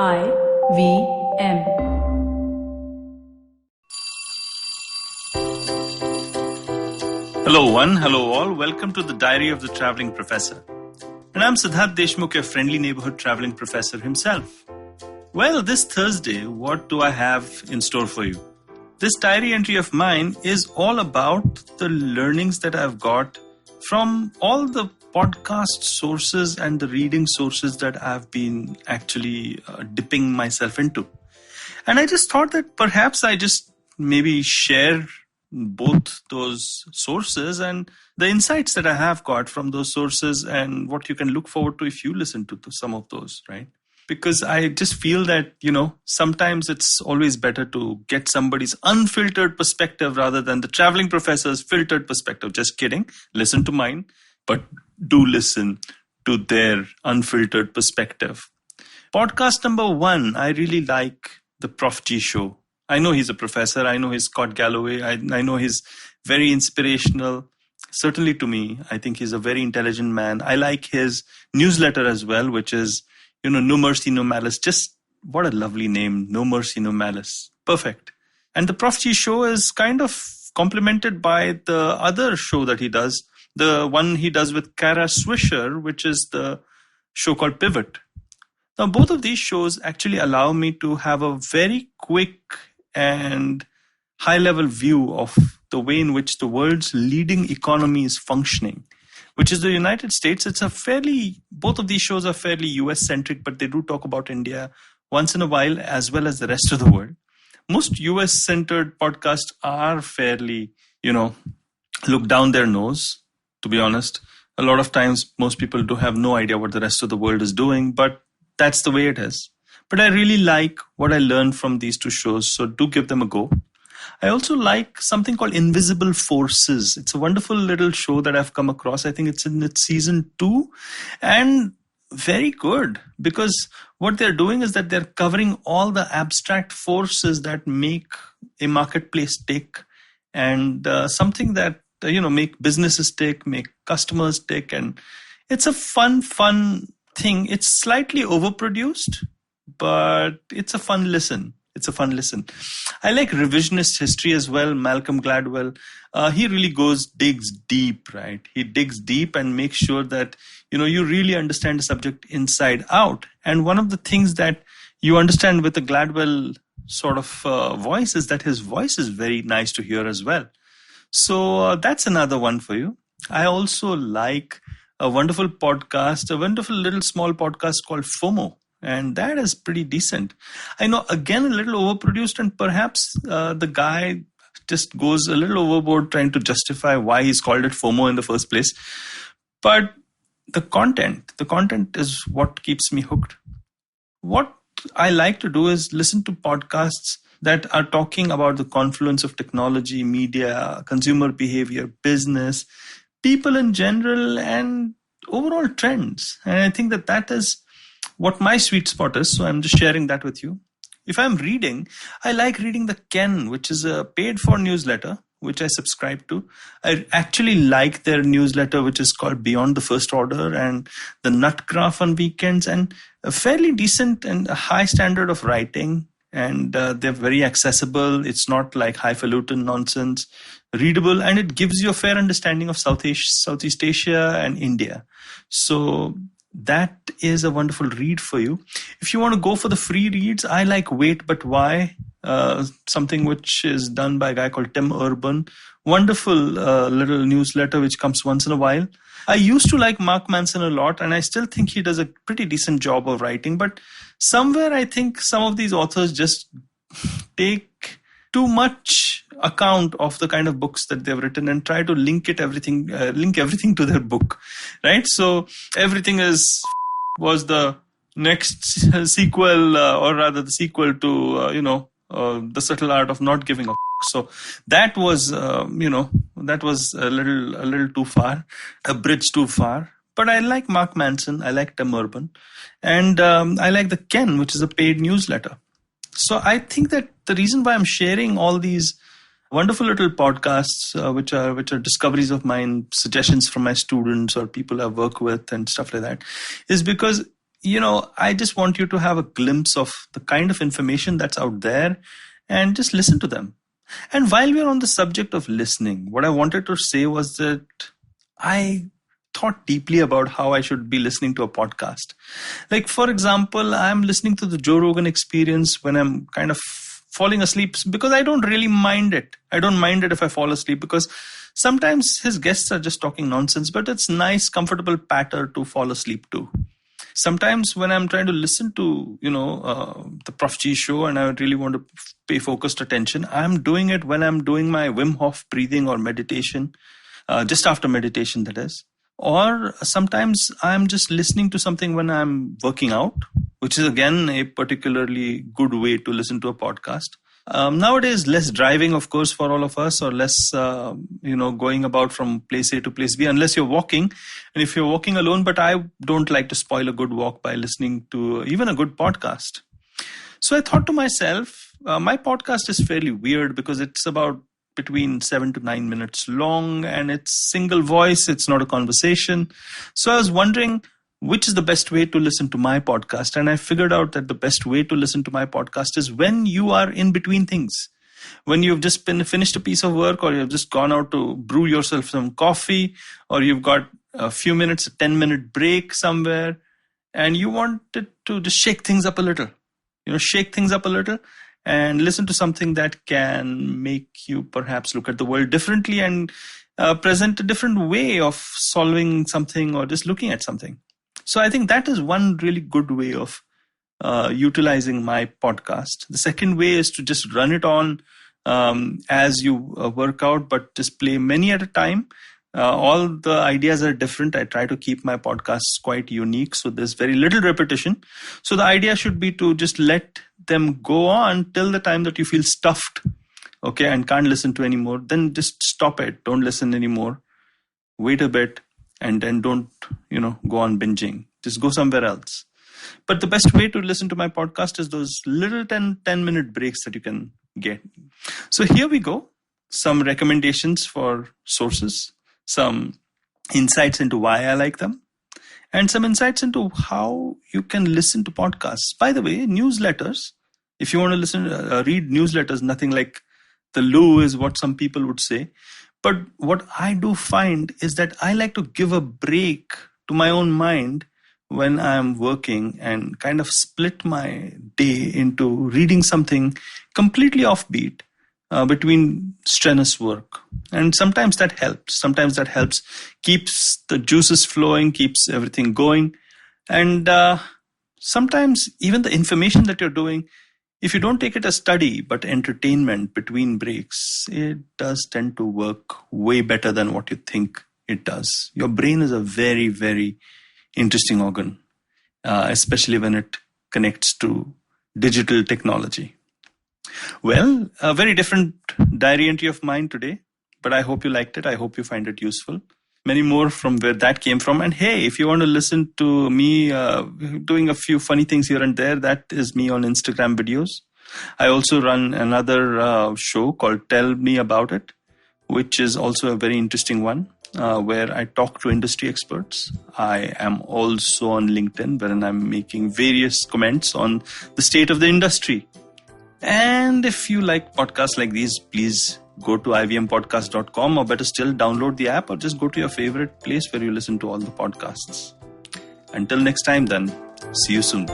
IVM. Hello one, hello all. Welcome to the Diary of the Traveling Professor. And I'm Siddharth Deshmukh, your friendly neighborhood traveling professor himself. Well, this Thursday, what do I have in store for you? This diary entry of mine is all about the learnings that I've got from all the podcast sources and the reading sources that I've been actually dipping myself into. And I just thought that perhaps I just maybe share both those sources and the insights that I have got from those sources and what you can look forward to if you listen to some of those, right? Because I just feel that, sometimes it's always better to get somebody's unfiltered perspective rather than the traveling professor's filtered perspective. Just kidding. Listen to mine, but do listen to their unfiltered perspective. Podcast number 1, I really like the Prof G show. I know he's a professor. I know he's Scott Galloway. I know he's very inspirational. Certainly to me, I think he's a very intelligent man. I like his newsletter as well, which is, No Mercy, No Malice. Just what a lovely name. No Mercy, No Malice. Perfect. And the Prof G show is kind of complemented by the other show that he does. The one he does with Kara Swisher, which is the show called Pivot. Now, both of these shows actually allow me to have a very quick and high-level view of the way in which the world's leading economy is functioning, which is the United States. Both of these shows are fairly US-centric, but they do talk about India once in a while as well as the rest of the world. Most US-centered podcasts are fairly, look down their nose, to be honest. A lot of times, most people do have no idea what the rest of the world is doing, but that's the way it is. But I really like what I learned from these two shows, so do give them a go. I also like something called Invisible Forces. It's a wonderful little show that I've come across. I think it's in its season 2 and very good because what they're doing is that they're covering all the abstract forces that make a marketplace tick and something that, make businesses tick, make customers tick. And it's a fun thing. It's slightly overproduced, but it's a fun listen. I like revisionist history as well. Malcolm Gladwell, he really digs deep, right? He digs deep and makes sure that, you really understand the subject inside out. And one of the things that you understand with the Gladwell sort of voice is that his voice is very nice to hear as well. So that's another one for you. I also like a wonderful little small podcast called FOMO. And that is pretty decent. I know, again, a little overproduced, and perhaps the guy just goes a little overboard trying to justify why he's called it FOMO in the first place. But the content is what keeps me hooked. What I like to do is listen to podcasts that are talking about the confluence of technology, media, consumer behavior, business, people in general, and overall trends. And I think that is what my sweet spot is, so I'm just sharing that with you. If I'm reading, I like reading the Ken, which is a paid-for newsletter, which I subscribe to. I actually like their newsletter, which is called Beyond the First Order, and the Nut Graph on weekends, and a fairly decent and a high standard of writing, and they're very accessible. It's not like highfalutin nonsense, readable, and it gives you a fair understanding of Southeast Asia and India. So that is a wonderful read for you. If you want to go for the free reads, I like Wait But Why, something which is done by a guy called Tim Urban. Wonderful little newsletter which comes once in a while. I used to like Mark Manson a lot, and I still think he does a pretty decent job of writing. But somewhere I think some of these authors just take too much account of the kind of books that they've written and try to link everything to their book, right? So everything was the next sequel, or rather the sequel to The Subtle Art of Not Giving a. So that was a little too far, a bridge too far. But I like Mark Manson, I like Tim Urban, and I like the Ken, which is a paid newsletter. So I think that the reason why I'm sharing all these wonderful little podcasts, which are discoveries of mine, suggestions from my students or people I work with and stuff like that, is because I just want you to have a glimpse of the kind of information that's out there and just listen to them. And while we're on the subject of listening, what I wanted to say was that I thought deeply about how I should be listening to a podcast. Like, for example, I'm listening to the Joe Rogan Experience when I'm kind of falling asleep, because I don't really mind it. I don't mind it if I fall asleep, because sometimes his guests are just talking nonsense, but it's nice, comfortable patter to fall asleep to. Sometimes when I'm trying to listen to, the Prof G show and I really want to pay focused attention, I'm doing it when I'm doing my Wim Hof breathing or meditation, just after meditation, that is. Or sometimes I'm just listening to something when I'm working out, which is again a particularly good way to listen to a podcast. Nowadays, less driving, of course, for all of us, or less, going about from place A to place B, unless you're walking. And if you're walking alone, but I don't like to spoil a good walk by listening to even a good podcast. So I thought to myself, my podcast is fairly weird because it's about between 7 to 9 minutes long, and it's single voice. It's not a conversation. So I was wondering, which is the best way to listen to my podcast? And I figured out that the best way to listen to my podcast is when you are in between things. When you've just finished a piece of work, or you've just gone out to brew yourself some coffee, or you've got a few minutes, a 10-minute break somewhere, and you wanted to just shake things up a little. And listen to something that can make you perhaps look at the world differently and present a different way of solving something or just looking at something. So I think that is one really good way of utilizing my podcast. The second way is to just run it on as you work out, but just play many at a time. All the ideas are different. I try to keep my podcasts quite unique, so there's very little repetition. So the idea should be to just let them go on till the time that you feel stuffed, okay, and can't listen to anymore. Then just stop it. Don't listen anymore. Wait a bit, and then don't, go on binging. Just go somewhere else. But the best way to listen to my podcast is those little 10-minute breaks that you can get. So here we go. Some recommendations for sources, some insights into why I like them, and some insights into how you can listen to podcasts. By the way, newsletters, if you want to read newsletters, nothing like the loo is what some people would say. But what I do find is that I like to give a break to my own mind when I'm working and kind of split my day into reading something completely offbeat between strenuous work. And sometimes that helps. Keeps the juices flowing, keeps everything going. And sometimes even the information that you're doing, if you don't take it as study, but entertainment between breaks, it does tend to work way better than what you think it does. Your brain is a very, very interesting organ, especially when it connects to digital technology. Well, a very different diary entry of mine today, but I hope you liked it. I hope you find it useful. Many more from where that came from. And hey, if you want to listen to me doing a few funny things here and there, that is me on Instagram videos. I also run another show called Tell Me About It, which is also a very interesting one, where I talk to industry experts. I am also on LinkedIn, wherein I'm making various comments on the state of the industry. And if you like podcasts like these, please go to ivmpodcast.com, or better still, download the app, or just go to your favorite place where you listen to all the podcasts. Until next time then, see you soon.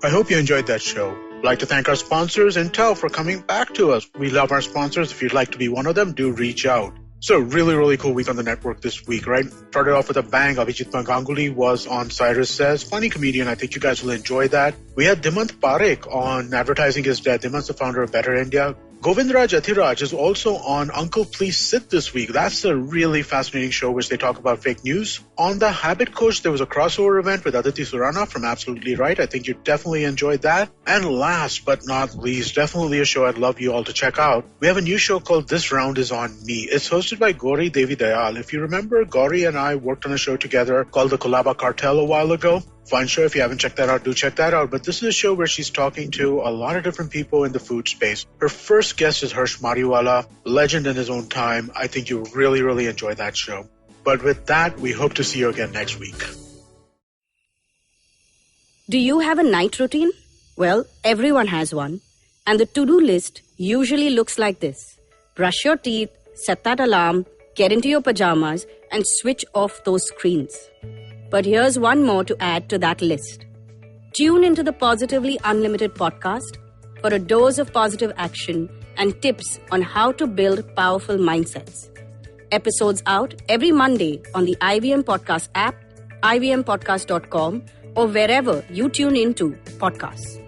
I hope you enjoyed that show. I'd like to thank our sponsors, Intel, for coming back to us. We love our sponsors. If you'd like to be one of them, do reach out. So really, really cool week on the network this week, right? Started off with a bang. Abhijit Ganguly was on Cyrus Says. Funny comedian. I think you guys will enjoy that. We had Dimant Parekh on Advertising is Dead. Dimant's the founder of Better India. Govindraj Athiraj is also on Uncle Please Sit this week. That's a really fascinating show which they talk about fake news. On The Habit Coach, there was a crossover event with Aditi Surana from Absolutely Right. I think you definitely enjoyed that. And last but not least, definitely a show I'd love you all to check out. We have a new show called This Round Is On Me. It's hosted by Gauri Devi Dayal. If you remember, Gauri and I worked on a show together called The Kolaba Cartel a while ago. Fun show. If you haven't checked that out, do check that out. But this is a show where she's talking to a lot of different people in the food space. Her first guest is Harsh Mariwala, legend in his own time. I think you'll really, really enjoy that show. But with that, we hope to see you again next week. Do you have a night routine? Well, everyone has one. And the to-do list usually looks like this. Brush your teeth, set that alarm, get into your pajamas, and switch off those screens. But here's one more to add to that list. Tune into the Positively Unlimited podcast for a dose of positive action and tips on how to build powerful mindsets. Episodes out every Monday on the IVM Podcast app, ivmpodcast.com, or wherever you tune into podcasts.